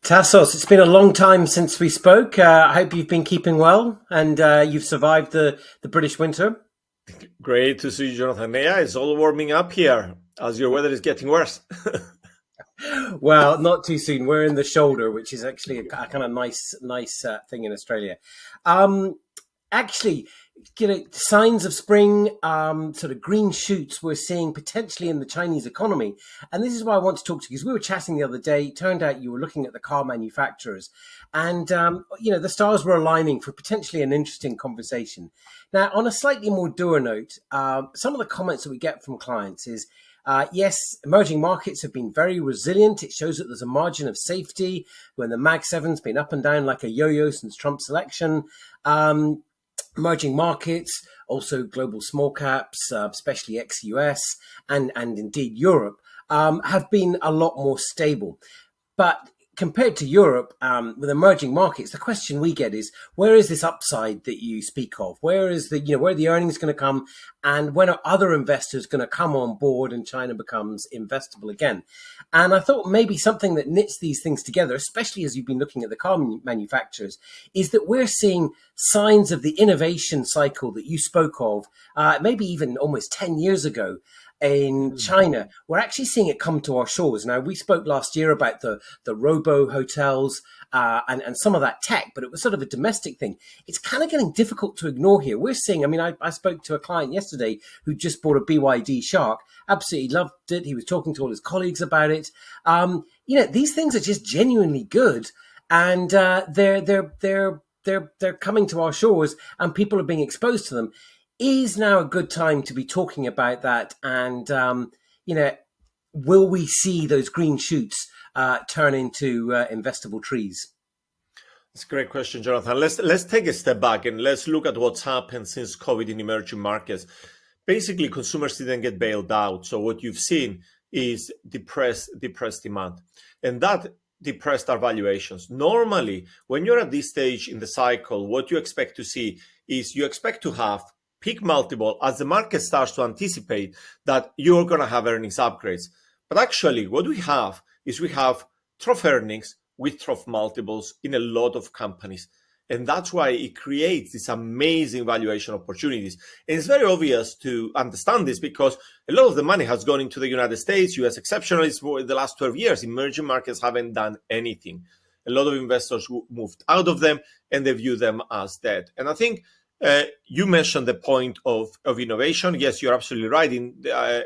Tassos, it's been a long time since we spoke. I hope you've been keeping well and you've survived the British winter. Great to see you, Jonathan. Yeah, it's all warming up here as your weather is getting worse. Well, not too soon. We're in the shoulder, which is actually a kind of nice thing in Australia. Um, Actually, signs of spring, sort of green shoots we're seeing potentially in the Chinese economy. And this is why I want to talk to you, because we were chatting the other day. It turned out you were looking at the car manufacturers and, the stars were aligning for potentially an interesting conversation. Now, on a slightly more dour note, some of the comments that we get from clients is, yes, emerging markets have been very resilient. It shows that there's a margin of safety when the Mag 7's been up and down like a yo-yo since Trump's election. Emerging markets, also global small caps, especially ex-US and indeed Europe, have been a lot more stable. But compared to Europe, with emerging markets, the question we get is, where is this upside that you speak of? Where is where are the earnings going to come? And when are other investors going to come on board and China becomes investable again? And I thought maybe something that knits these things together, especially as you've been looking at the car manufacturers, is that we're seeing signs of the innovation cycle that you spoke of, maybe even almost 10 years ago, in China. We're actually seeing it come to our shores. Now, we spoke last year about the robo hotels and some of that tech, but it was sort of a domestic thing. It's kind of getting difficult to ignore here. We're seeing, I spoke to a client yesterday who just bought a BYD Shark, absolutely loved it. He was talking to all his colleagues about it. These things are just genuinely good, and they're coming to our shores, and people are being exposed to them. Is now a good time to be talking about that? And, will we see those green shoots turn into investable trees? It's a great question, Jonathan. Let's take a step back and let's look at what's happened since COVID in emerging markets. Basically, consumers didn't get bailed out. So what you've seen is depressed demand. And that depressed our valuations. Normally, when you're at this stage in the cycle, what you expect to see is you expect to have peak multiple as the market starts to anticipate that you're going to have earnings upgrades. But actually, what we have is we have trough earnings with trough multiples in a lot of companies. And that's why it creates these amazing valuation opportunities. And it's very obvious to understand this because a lot of the money has gone into the United States, US exceptionally, for the last 12 years. Emerging markets haven't done anything. A lot of investors moved out of them and they view them as dead. And I think you mentioned the point of innovation. Yes, you're absolutely right.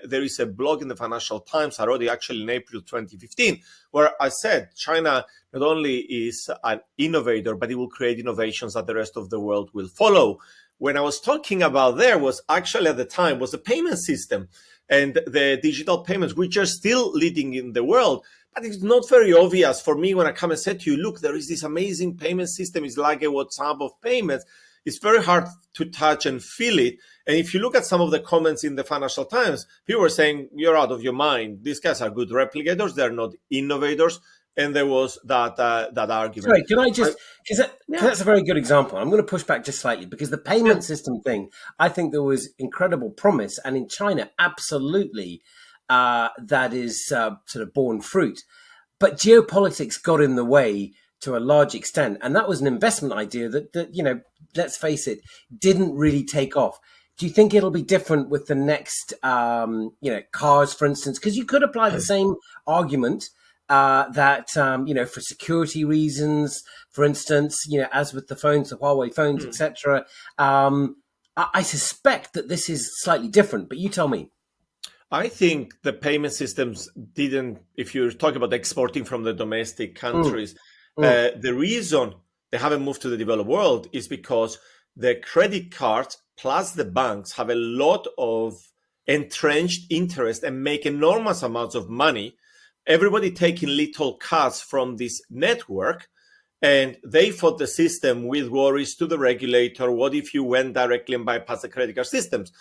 There is a blog in the Financial Times, I wrote it actually in April 2015, where I said China not only is an innovator, but it will create innovations that the rest of the world will follow. When I was talking about there was actually at the time was the payment system and the digital payments, which are still leading in the world. But it's not very obvious for me when I come and say to you, look, there is this amazing payment system. It's like a WhatsApp of payments. It's very hard to touch and feel it. And if you look at some of the comments in the Financial Times, people were saying, you're out of your mind. These guys are good replicators. They're not innovators. And there was that argument. Sorry, can I just, because that's a very good example. I'm going to push back just slightly because the payment system thing, I think there was incredible promise. And in China, absolutely, that is sort of borne fruit. But geopolitics got in the way to a large extent. And that was an investment idea that let's face it, didn't really take off. Do you think it'll be different with the next, cars, for instance? Because you could apply the same argument that, for security reasons, for instance, as with the phones, the Huawei phones, etc. I suspect that this is slightly different, but you tell me. I think the payment systems didn't, if you're talking about exporting from the domestic countries, the reason they haven't moved to the developed world is because the credit cards plus the banks have a lot of entrenched interest and make enormous amounts of money. Everybody taking little cuts from this network, and they fought the system with worries to the regulator. What if you went directly and bypassed the credit card systems?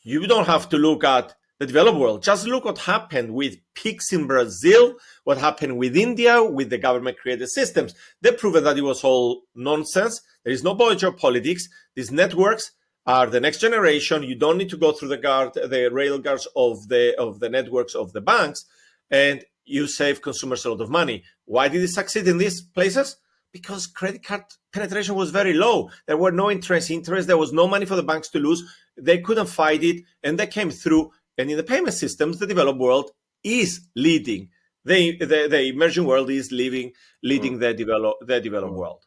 You don't have to look at the developed world. Just look what happened with Pix in Brazil, what happened with India, with the government-created systems. They've proven that it was all nonsense. There is no budget politics. These networks are the next generation. You don't need to go through the rail guards of the networks of the banks. And you save consumers a lot of money. Why did it succeed in these places? Because credit card penetration was very low. There were no interest. There was no money for the banks to lose. They couldn't fight it, and they came through. And in the payment systems, the developed world is leading. The emerging world is leading the developed world.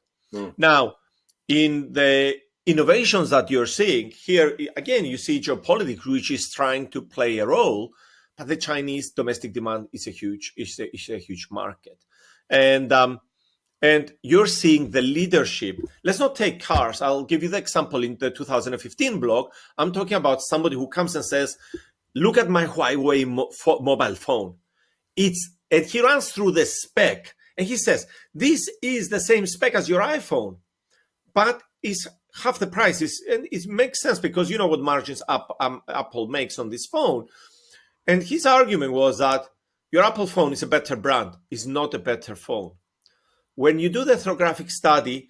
Now, in the innovations that you're seeing here, again, you see geopolitics, which is trying to play a role, but the Chinese domestic demand is a huge market, and you're seeing the leadership. Let's not take cars. I'll give you the example in the 2015 blog. I'm talking about somebody who comes and says, "Look at my Huawei mobile phone." And he runs through the spec, and he says, "This is the same spec as your iPhone, but it's half the price." And it makes sense because you know what margins Apple makes on this phone. And his argument was that your Apple phone is a better brand, is not a better phone. When you do the ethnographic study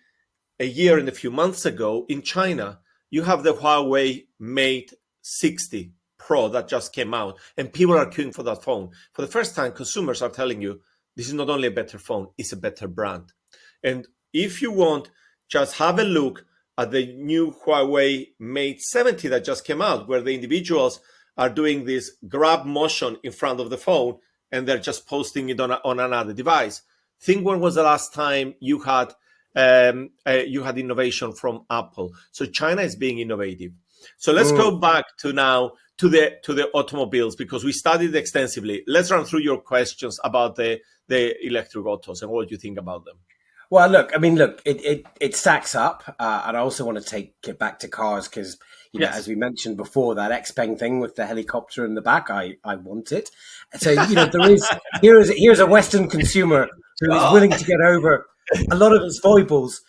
a year and a few months ago in China, you have the Huawei Mate 60 Pro that just came out, and people are queuing for that phone. For the first time, consumers are telling you, this is not only a better phone, it's a better brand. And if you want, just have a look at the new Huawei Mate 70 that just came out, where the individuals are doing this grab motion in front of the phone, and they're just posting it on another device. Think when was the last time you had innovation from Apple? So China is being innovative. So let's go back to now to the automobiles, because we studied extensively. Let's run through your questions about the electric autos and what you think about them. Well, look, it stacks up, and I also want to take it back to cars because, you know, as we mentioned before, that Xpeng thing with the helicopter in the back, I want it. So, you know, here's a Western consumer who is willing to get over a lot of his foibles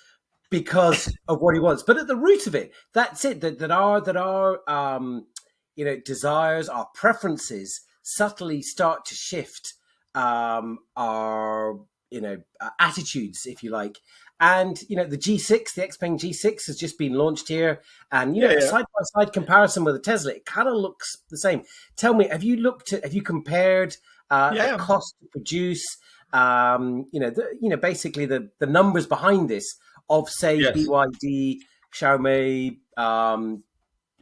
because of what he wants. But at the root of it, that's it. That our you know, desires, our preferences subtly start to shift our attitudes, if you like. And, you know, the G6, the Xpeng G6 has just been launched here. And, you know, a side-by-side comparison with a Tesla, it kind of looks the same. Tell me, have you compared the cost to produce, basically the numbers behind this of, say, BYD, Xiaomi,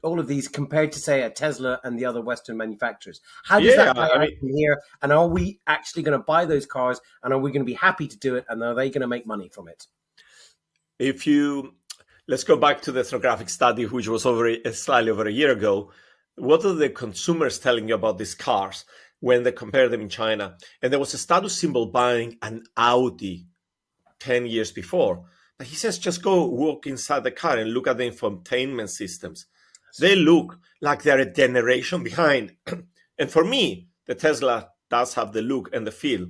all of these compared to, say, a Tesla and the other Western manufacturers? How does that play out from here? And are we actually going to buy those cars? And are we going to be happy to do it? And are they going to make money from it? Let's go back to the ethnographic study, which was slightly over a year ago. What are the consumers telling you about these cars when they compare them in China? And there was a status symbol buying an Audi 10 years before. But he says, just go walk inside the car and look at the infotainment systems. They look like they're a generation behind. And for me, the Tesla does have the look and the feel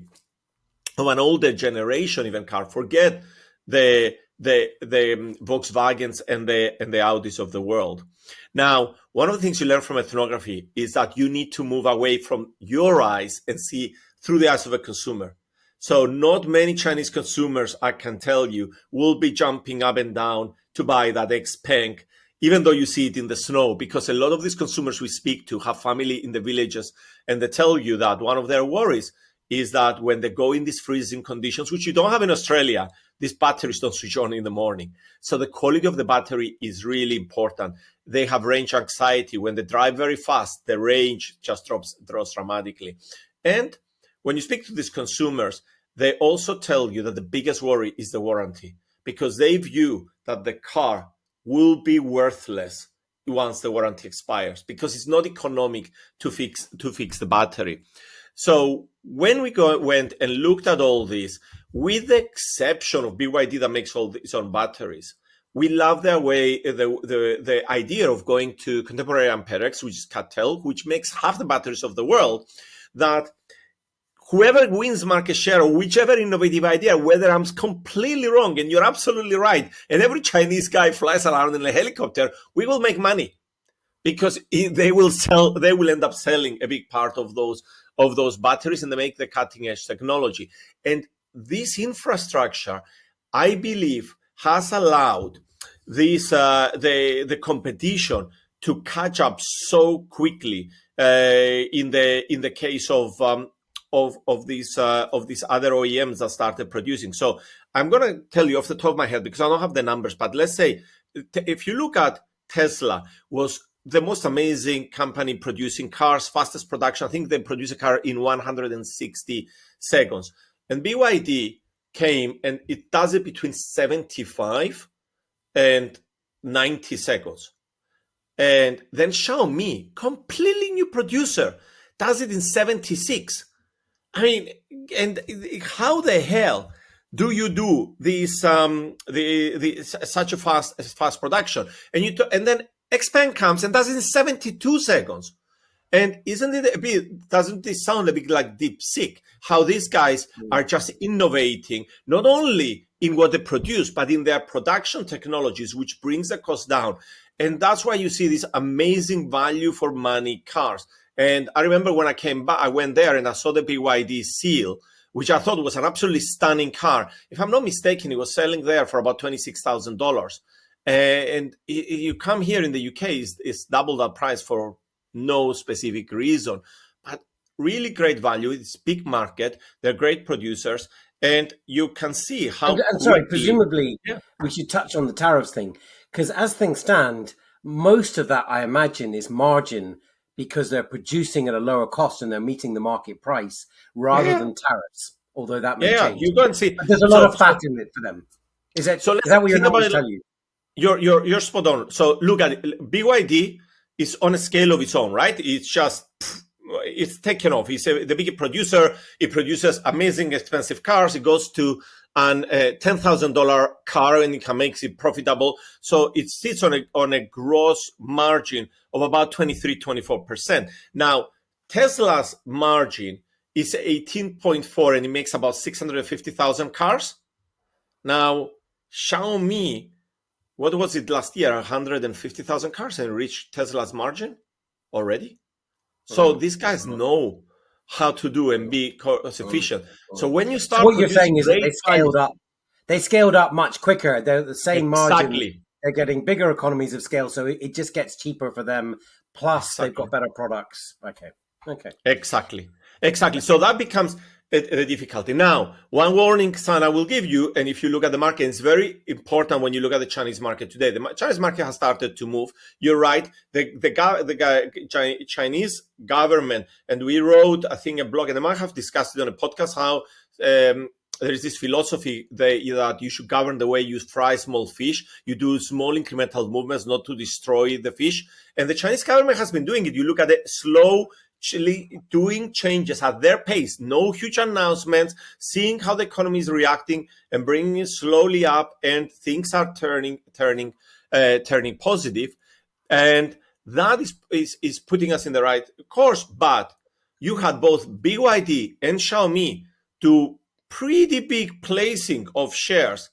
of an older generation even car. Forget the Volkswagens and the Audis of the world. Now, one of the things you learn from ethnography is that you need to move away from your eyes and see through the eyes of a consumer. So not many Chinese consumers, I can tell you, will be jumping up and down to buy that Xpeng, even though you see it in the snow, because a lot of these consumers we speak to have family in the villages, and they tell you that one of their worries is that when they go in these freezing conditions, which you don't have in Australia, these batteries don't switch on in the morning. So the quality of the battery is really important. They have range anxiety. When they drive very fast, the range just drops dramatically. And when you speak to these consumers, they also tell you that the biggest worry is the warranty, because they view that the car will be worthless once the warranty expires, because it's not economic to fix the battery. So when we went and looked at all this, with the exception of BYD that makes all its own batteries, we love the idea of going to contemporary Amperex, which is CATL, which makes half the batteries of the world, that whoever wins market share or whichever innovative idea, whether I'm completely wrong and you're absolutely right, and every Chinese guy flies around in a helicopter, we will make money, because they will end up selling a big part of those batteries, and they make the cutting edge technology. And this infrastructure, I believe, has allowed this the competition to catch up so quickly in the case of of these other OEMs that started producing. So I'm going to tell you off the top of my head because I don't have the numbers, but let's say if you look at Tesla was the most amazing company producing cars, fastest production. I think they produce a car in 160 seconds. And BYD came and it does it between 75 and 90 seconds. And then Xiaomi, completely new producer, does it in 76. I mean, and how the hell do you do this such a fast production? And then Xpeng comes and does it in 72 seconds. And doesn't this sound a bit like DeepSeek? How these guys are just innovating, not only in what they produce, but in their production technologies, which brings the cost down. And that's why you see this amazing value for money cars. And I remember when I came back, I went there and I saw the BYD Seal, which I thought was an absolutely stunning car. If I'm not mistaken, it was selling there for about $26,000. And you come here in the UK, it's double that price for no specific reason. But really great value. It's big market. They're great producers. And you can see how... And sorry, presumably we should touch on the tariffs thing. Because as things stand, most of that, I imagine, is margin because they're producing at a lower cost and they're meeting the market price rather than tariffs, although that may change. You go and see. But there's a lot of fat in it for them. Is that what your numbers tell you? You're spot on. So look at it. BYD is on a scale of its own, right? It's just... it's taken off. He's the big producer. It produces amazing, expensive cars. It goes to an $10,000 car and it can make it profitable. So it sits on a gross margin of about 23-24%. Now, Tesla's margin is 18.4 and it makes about 650,000 cars. Now, Xiaomi, what was it last year? 150,000 cars and reached Tesla's margin already. So these guys know how to do and be cost efficient. So when you start, what you're saying is that they scaled up. They scaled up much quicker. They're the same margin. They're getting bigger economies of scale, so it just gets cheaper for them. Plus, they've got better products. Okay. Exactly. So that becomes the difficulty. Now, one warning sign I will give you, and if you look at the market, it's very important when you look at the Chinese market today. The Chinese market has started to move. You're right. The Chinese government, and we wrote, I think, a blog, and I might have discussed it on a podcast, how there is this philosophy that you should govern the way you fry small fish. You do small incremental movements, not to destroy the fish. And the Chinese government has been doing it. You look at it slow, doing changes at their pace, no huge announcements, seeing how the economy is reacting and bringing it slowly up, and things are turning positive, and that is putting us in the right course. But you had both BYD and Xiaomi do pretty big placing of shares.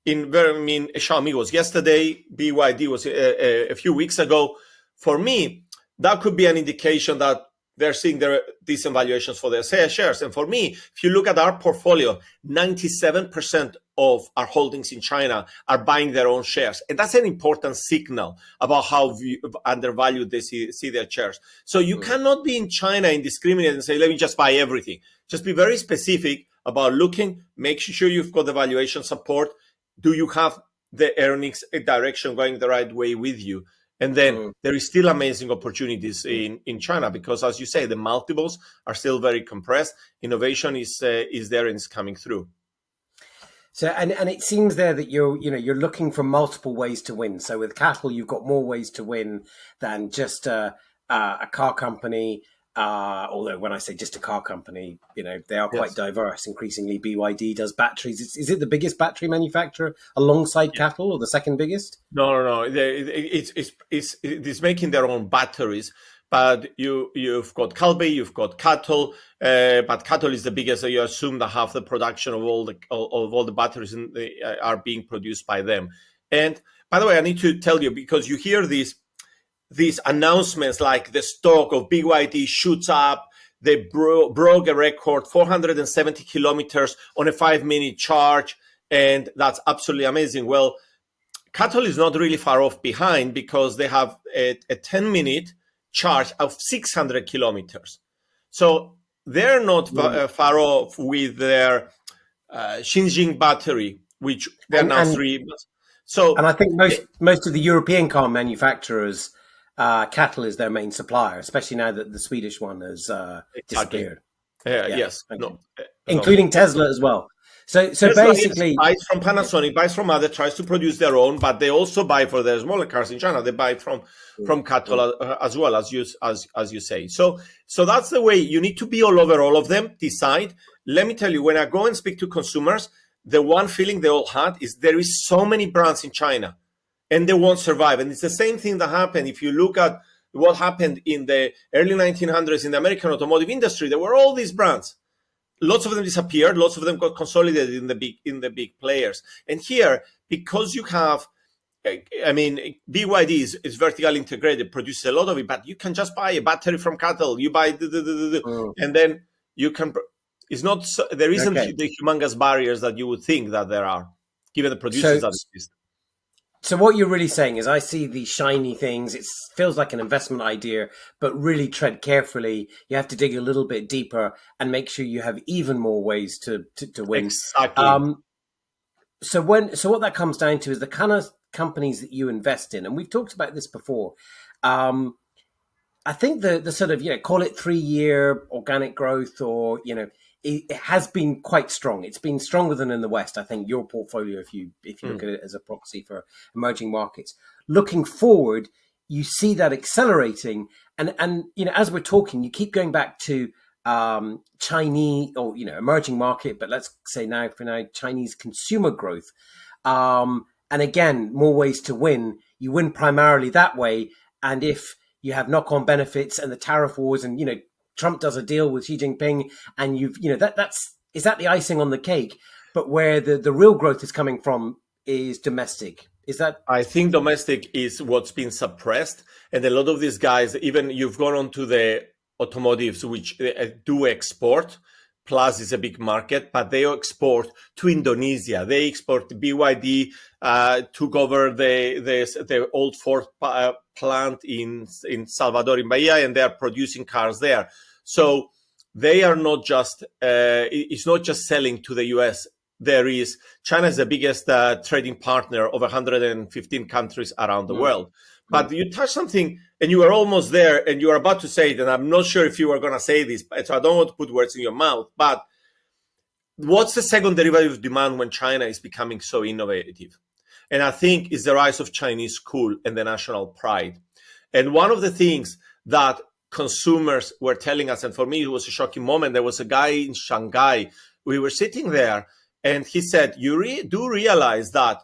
Xiaomi was yesterday, BYD was a few weeks ago. For me, that could be an indication that they're seeing their decent valuations for their shares. And for me, if you look at our portfolio, 97% of our holdings in China are buying their own shares. And that's an important signal about how undervalued they see their shares. So you cannot be in China indiscriminate and say, let me just buy everything. Just be very specific about looking, make sure you've got the valuation support. Do you have the earnings direction going the right way with you? And then there is still amazing opportunities in China because, as you say, the multiples are still very compressed. Innovation is there and is coming through. So, and it seems there that you're looking for multiple ways to win. So with cattle, you've got more ways to win than just a car company. Although when I say just a car company, they are quite diverse. Increasingly, BYD does batteries. Is it the biggest battery manufacturer alongside cattle, or the second biggest? No. It's making their own batteries. But you've got Calbee, you've got cattle, but cattle is the biggest. So you assume that half the production of all the batteries are being produced by them. And by the way, I need to tell you, because you hear these announcements like the stock of BYD shoots up. They broke a record, 470 kilometers on a 5-minute charge, and that's absolutely amazing. Well, cattle is not really far off behind because they have a 10-minute charge of 600 kilometers. So they're not far off with their Xinjiang battery, which they're and now and three. So and I think most of the European car manufacturers, cattle is their main supplier, especially now that the Swedish one has exactly, disappeared. Yeah, yes, okay. no, no. Including Tesla as well. So Tesla is basically, buys from yeah, Panasonic, buys from other, tries to produce their own, but they also buy for their smaller cars in China. They buy it from cattle as well as you say. So that's the way you need to be all over all of them. Decide. Let me tell you, when I go and speak to consumers, the one feeling they all had is there is so many brands in China, and they won't survive. And it's the same thing that happened if you look at what happened in the early 1900s in the American automotive industry. There were all these brands, lots of them disappeared, lots of them got consolidated in the big players. And here, because you have, I mean, BYD is vertically integrated, produces a lot of it, but you can just buy a battery from cattle. You buy and then you can. It's not there isn't okay. the humongous barriers that you would think that there are, given the producers So that exist. So what you're really saying is I see these shiny things. It feels like an investment idea, but really tread carefully. You have to dig a little bit deeper and make sure you have even more ways to win. Exactly. Um, so what that comes down to is the kind of companies that you invest in, and we've talked about this before. Um, I think the sort of, call it 3 year organic growth, or it has been quite strong. It's been stronger than in the West. I think your portfolio, if you look at it as a proxy for emerging markets, looking forward, you see that accelerating. And as we're talking, you keep going back to Chinese, or emerging market, but let's say now Chinese consumer growth. And again, more ways to win. You win primarily that way, and if you have knock-on benefits and the tariff wars, and Trump does a deal with Xi Jinping, and that's is that the icing on the cake? But where the real growth is coming from is domestic. Is that I think domestic is what's been suppressed, and a lot of these guys, even you've gone on to the automotives, which do export. Plus, is a big market, but they export to Indonesia. They export BYD, took over the old Ford plant in Salvador in Bahia, and they are producing cars there. So they are not just. It's not just selling to the US. China is the biggest trading partner of 115 countries around the world. But you touched something, and you were almost there, and you were about to say it, and I'm not sure if you were going to say this, so I don't want to put words in your mouth. But what's the second derivative of demand when China is becoming so innovative? And I think it's the rise of Chinese cool and the national pride. And one of the things that consumers were telling us, and for me it was a shocking moment, there was a guy in Shanghai. We were sitting there, and he said, you do realize that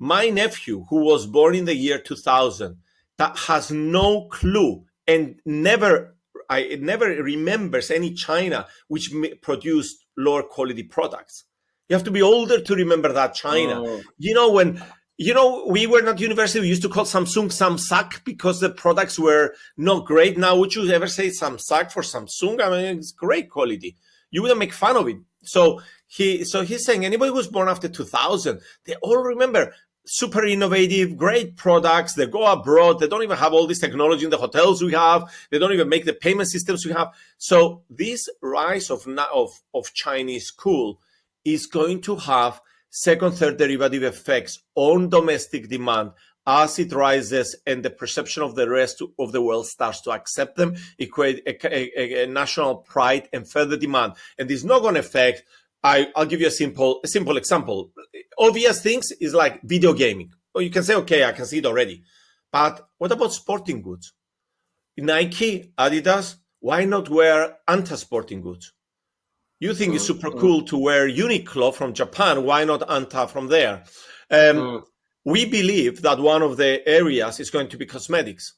my nephew, who was born in the year 2000, that has no clue and never remembers any China which produced lower quality products. You have to be older to remember that China. When we were at university, we used to call Samsung Samsak because the products were not great. Now, would you ever say Samsak for Samsung? I mean, it's great quality. You wouldn't make fun of it. So he's saying anybody who's born after 2000, they all remember super innovative, great products. They go abroad. They don't even have all this technology in the hotels we have. They don't even make the payment systems we have. So this rise of Chinese cool is going to have second, third derivative effects on domestic demand as it rises and the perception of the rest of the world starts to accept them. It creates a national pride and further demand. And this is not going to affect. I'll give you a simple example. Obvious things is like video gaming. Well, you can say, okay, I can see it already. But what about sporting goods? Nike, Adidas, why not wear anti-sporting goods? You think it's super cool to wear Uniqlo from Japan. Why not Anta from there? We believe that one of the areas is going to be cosmetics.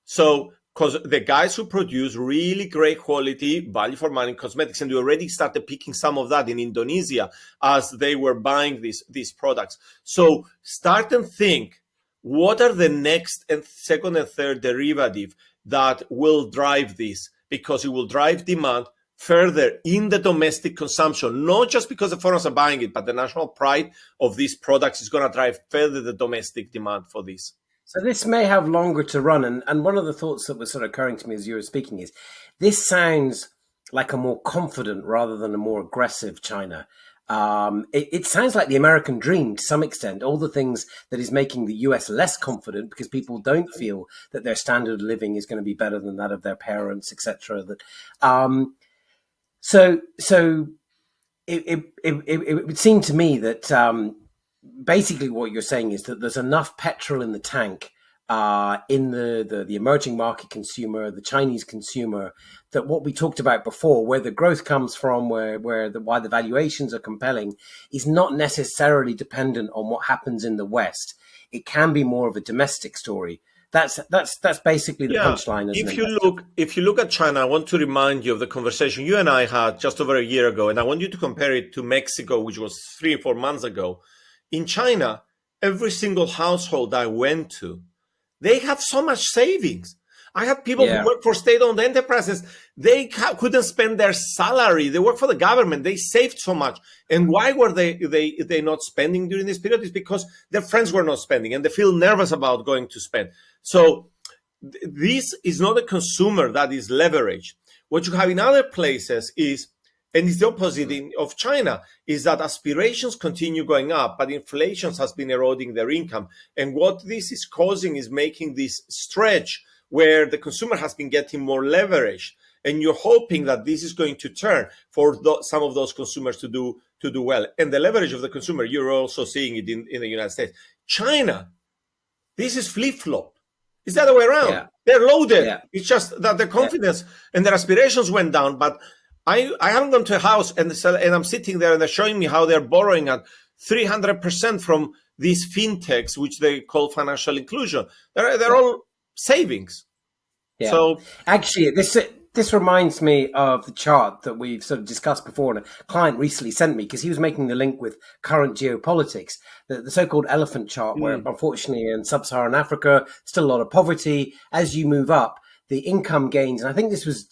So, because the guys who produce really great quality, value for money cosmetics, and we already started picking some of that in Indonesia as they were buying these products. So start and think, what are the next and second and third derivative that will drive this? Because it will drive demand further in the domestic consumption, not just because the foreigners are buying it, but the national pride of these products is going to drive further the domestic demand for this. So this may have longer to run. And one of the thoughts that was sort of occurring to me as you were speaking is this sounds like a more confident rather than a more aggressive China. It sounds like the American dream to some extent. All the things that is making the US less confident because people don't feel that their standard of living is going to be better than that of their parents, etc. That so it would seem to me that basically what you're saying is that there's enough petrol in the tank in the emerging market consumer, the Chinese consumer, that what we talked about before, where the growth comes from, why the valuations are compelling, is not necessarily dependent on what happens in the West. It can be more of a domestic story. That's basically the Yeah. punchline as an If you investor. look at China, I want to remind you of the conversation you and I had just over a year ago, and I want you to compare it to Mexico, which was 3 or 4 months ago. In China, every single household I went to, they have so much savings. I have people who Yeah, work for state-owned enterprises. They couldn't spend their salary. They work for the government. They saved so much. And why were they not spending during this period? Is because their friends were not spending, and they feel nervous about going to spend. So this is not a consumer that is leveraged. What you have in other places is, and it's the opposite of China, is that aspirations continue going up, but inflation has been eroding their income. And what this is causing is making this stretch where the consumer has been getting more leverage. And you're hoping that this is going to turn for some of those consumers to do well. And the leverage of the consumer, you're also seeing it in the United States. China, this is flip-flop. It's the other way around. yeah, They're loaded. yeah, It's just that their yeah. confidence and their aspirations went down. But I haven't gone to a house and I'm sitting there and they're showing me how they're borrowing at 300% from these fintechs, which they call financial inclusion. They're Yeah. all savings. Yeah, So actually, this reminds me of the chart that we've sort of discussed before, and a client recently sent me because he was making the link with current geopolitics, the so-called elephant chart, where unfortunately in sub-Saharan Africa, still a lot of poverty. As you move up, the income gains, and I think this was,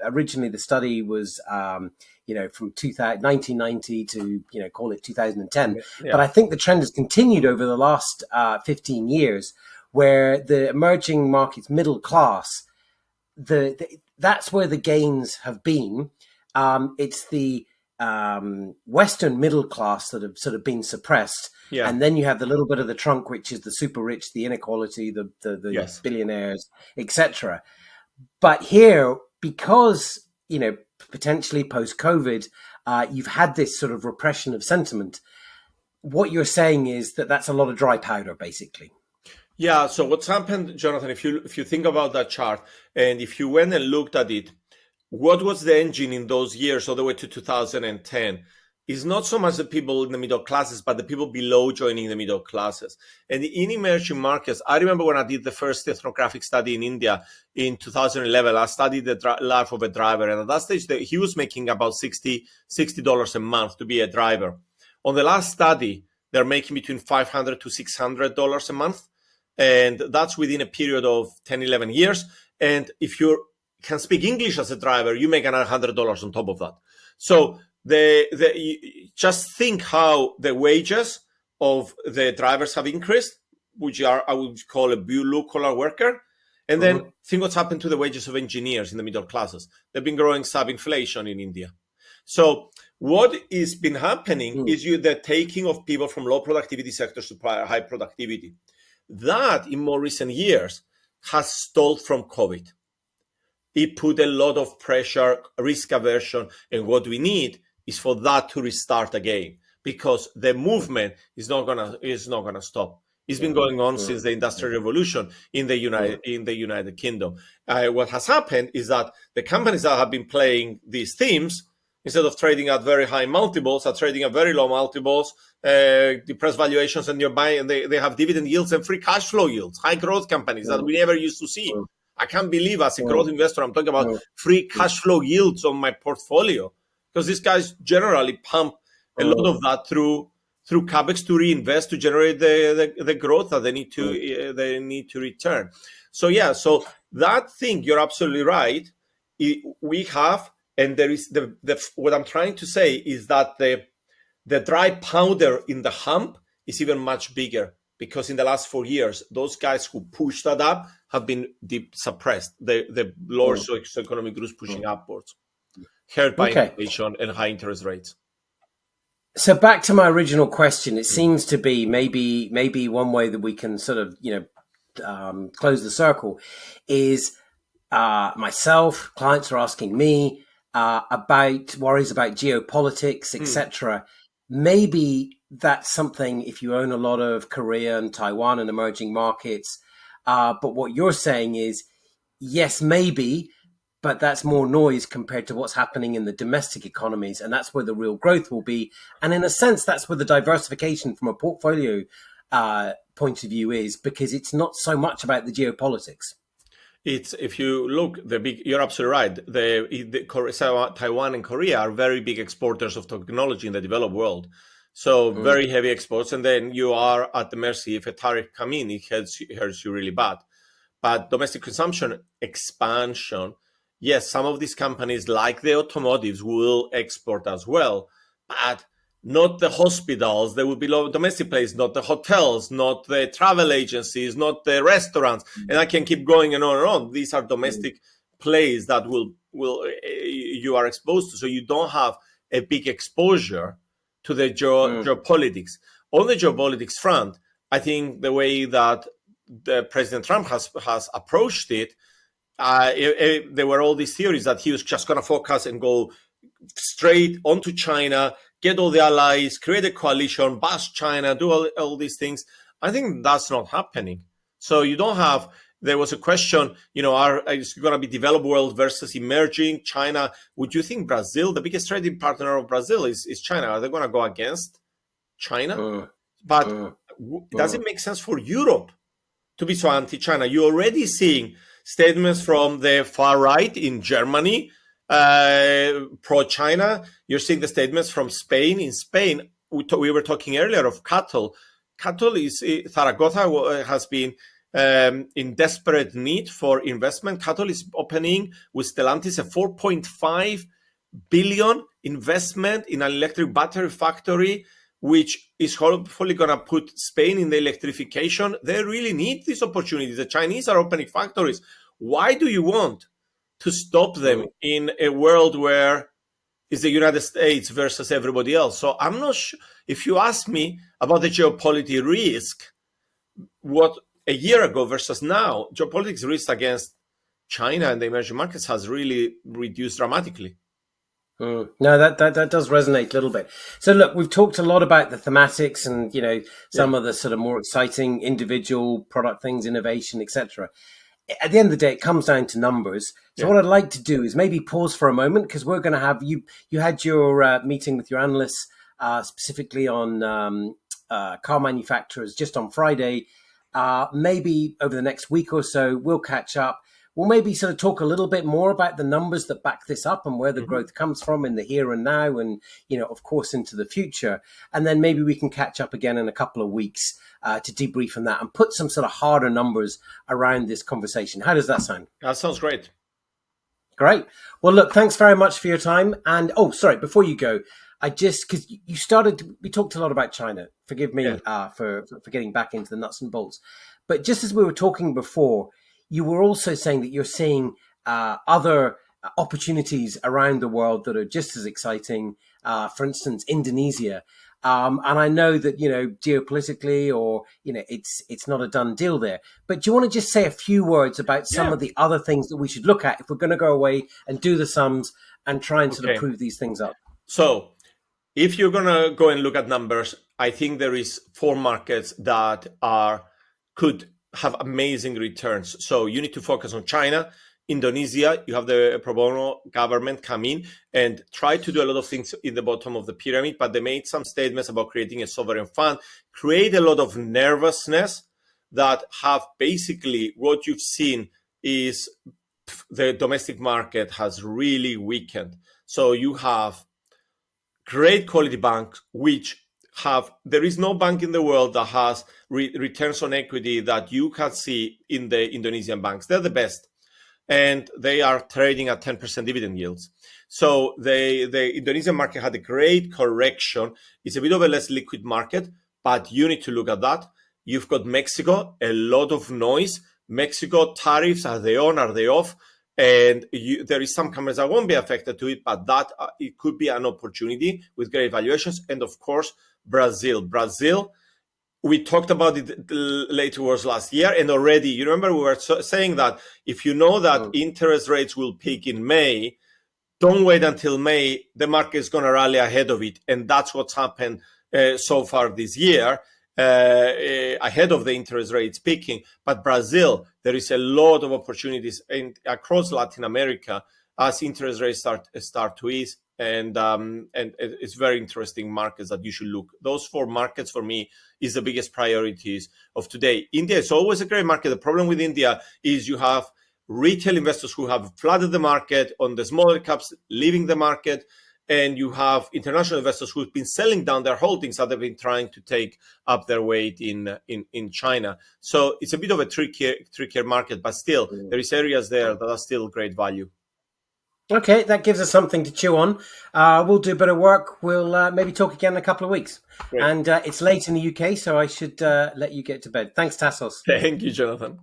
originally the study was, from 1990 to, call it 2010, but yeah, I think the trend has continued over the last 15 years, where the emerging markets middle class that's where the gains have been. It's the Western middle class that have sort of been suppressed, yeah, and then you have the little bit of the trunk, which is the super rich, the inequality, the yes. billionaires, etc. But here, because potentially post COVID, you've had this sort of repression of sentiment. What you're saying is that that's a lot of dry powder, basically. Yeah, so what's happened, Jonathan, if you think about that chart and if you went and looked at it, what was the engine in those years all the way to 2010 is not so much the people in the middle classes, but the people below joining the middle classes. And in emerging markets, I remember when I did the first ethnographic study in India in 2011, I studied the life of a driver. And at that stage, he was making about $60 a month to be a driver. On the last study, they're making between $500 to $600 a month. And that's within a period of 10, 11 years. And if you can speak English as a driver, you make another $100 on top of that. So just think how the wages of the drivers have increased, which are, I would call a blue collar worker. And then think what's happened to the wages of engineers in the middle classes. They've been growing sub-inflation in India. So what has been happening is the taking of people from low productivity sectors to high productivity. That, in more recent years, has stalled from COVID. It put a lot of pressure, risk aversion, and what we need is for that to restart again, because the movement is not gonna stop. It's been going on since the Industrial Revolution in the United Kingdom. What has happened is that the companies that have been playing these themes, instead of trading at very high multiples, are trading at very low multiples, depressed valuations, and you're buying, and they have dividend yields and free cash flow yields, high growth companies that we never used to see. I can't believe, as a growth investor, I'm talking about free cash flow yields on my portfolio, because these guys generally pump a lot of that through capex to reinvest to generate the growth that they need to return. So yeah, so that thing, you're absolutely right. We have, and there is what I'm trying to say is that the dry powder in the hump is even much bigger, because in the last 4 years, those guys who pushed that up have been suppressed. The lower socioeconomic groups pushing upwards. hurt by Okay. inflation and high interest rates. So back to my original question, it seems to be maybe one way that we can sort of close the circle is myself, clients are asking me about worries about geopolitics, etc. Maybe that's something if you own a lot of Korea and Taiwan and emerging markets. But what you're saying is, yes, maybe, but that's more noise compared to what's happening in the domestic economies. And that's where the real growth will be. And in a sense, that's where the diversification from a portfolio point of view is, because it's not so much about the geopolitics. It's if you look you're absolutely right. Taiwan and Korea are very big exporters of technology in the developed world. So very heavy exports, and then you are at the mercy if a tariff come in, it hurts you really bad. But domestic consumption expansion, yes, some of these companies like the automotives will export as well, but not the hospitals. There will be domestic places, not the hotels, not the travel agencies, not the restaurants, and I can keep going and on and on. These are domestic plays that will you are exposed to, so you don't have a big exposure to the geopolitics. On the geopolitics front, I think the way that the President Trump has approached it, there were all these theories that he was just going to focus and go straight onto China, get all the allies, create a coalition, bash China, do all these things. I think that's not happening. So you don't have. There was a question, is it going to be developed world versus emerging China? Would you think Brazil, the biggest trading partner of Brazil, is China? Are they going to go against China? But does it make sense for Europe to be so anti-China? You're already seeing statements from the far right in Germany, pro-China. You're seeing the statements from Spain. In Spain, we were talking earlier of cattle. Cattle Zaragoza has been in desperate need for investment. Cattle is opening with Stellantis a 4.5 billion investment in an electric battery factory, which is hopefully going to put Spain in the electrification. They really need these opportunities. The Chinese are opening factories. Why do you want to stop them in a world where it's the United States versus everybody else? So I'm not sure. If you ask me about the geopolitical risk, what a year ago versus now, geopolitics risk against China and the emerging markets has really reduced dramatically. No, that does resonate a little bit. So look, we've talked a lot about the thematics and some of the sort of more exciting individual product things, innovation, etc. At the end of the day, it comes down to numbers. So what I'd like to do is maybe pause for a moment, because we're going to have you had your meeting with your analysts specifically on car manufacturers just on Friday. Maybe over the next week or so, we'll catch up. We'll maybe sort of talk a little bit more about the numbers that back this up and where the growth comes from in the here and now and, of course, into the future. And then maybe we can catch up again in a couple of weeks to debrief on that and put some sort of harder numbers around this conversation. How does that sound? That sounds great. Great. Well, look, thanks very much for your time. And, sorry, before you go, because we talked a lot about China. Forgive me for getting back into the nuts and bolts. But just as we were talking before, you were also saying that you're seeing other opportunities around the world that are just as exciting. For instance, Indonesia. And I know that, geopolitically or, it's not a done deal there. But do you want to just say a few words about some of the other things that we should look at if we're going to go away and do the sums and try and sort of prove these things up? So if you're going to go and look at numbers, I think there is 4 markets that could have amazing returns. So you need to focus on China, Indonesia. You have the pro bono government come in and try to do a lot of things in the bottom of the pyramid, but they made some statements about creating a sovereign fund, create a lot of nervousness that have basically what you've seen is the domestic market has really weakened. So you have great quality banks, there is no bank in the world that has returns on equity that you can see in the Indonesian banks. They're the best. And they are trading at 10% dividend yields. So the Indonesian market had a great correction. It's a bit of a less liquid market, but you need to look at that. You've got Mexico, a lot of noise. Mexico tariffs, are they on, are they off? And there is some companies that won't be affected to it, but that it could be an opportunity with great valuations. And of course, Brazil. We talked about it late towards last year, and already, you remember, we were saying that if you know that interest rates will peak in May, don't wait until May. The market is going to rally ahead of it, and that's what's happened so far this year, ahead of the interest rates peaking. But Brazil, there is a lot of opportunities across Latin America as interest rates start to ease. And it's very interesting markets that you should look. Those 4 markets for me is the biggest priorities of today. India is always a great market. The problem with India is you have retail investors who have flooded the market on the smaller caps, leaving the market, and you have international investors who've been selling down their holdings that they've been trying to take up their weight in China. So it's a bit of a trickier market, but still there is areas there that are still great value. Okay, that gives us something to chew on. We'll do a bit of work. We'll maybe talk again in a couple of weeks. Great. And it's late in the UK, so I should let you get to bed. Thanks, Tassos. Thank you, Jonathan.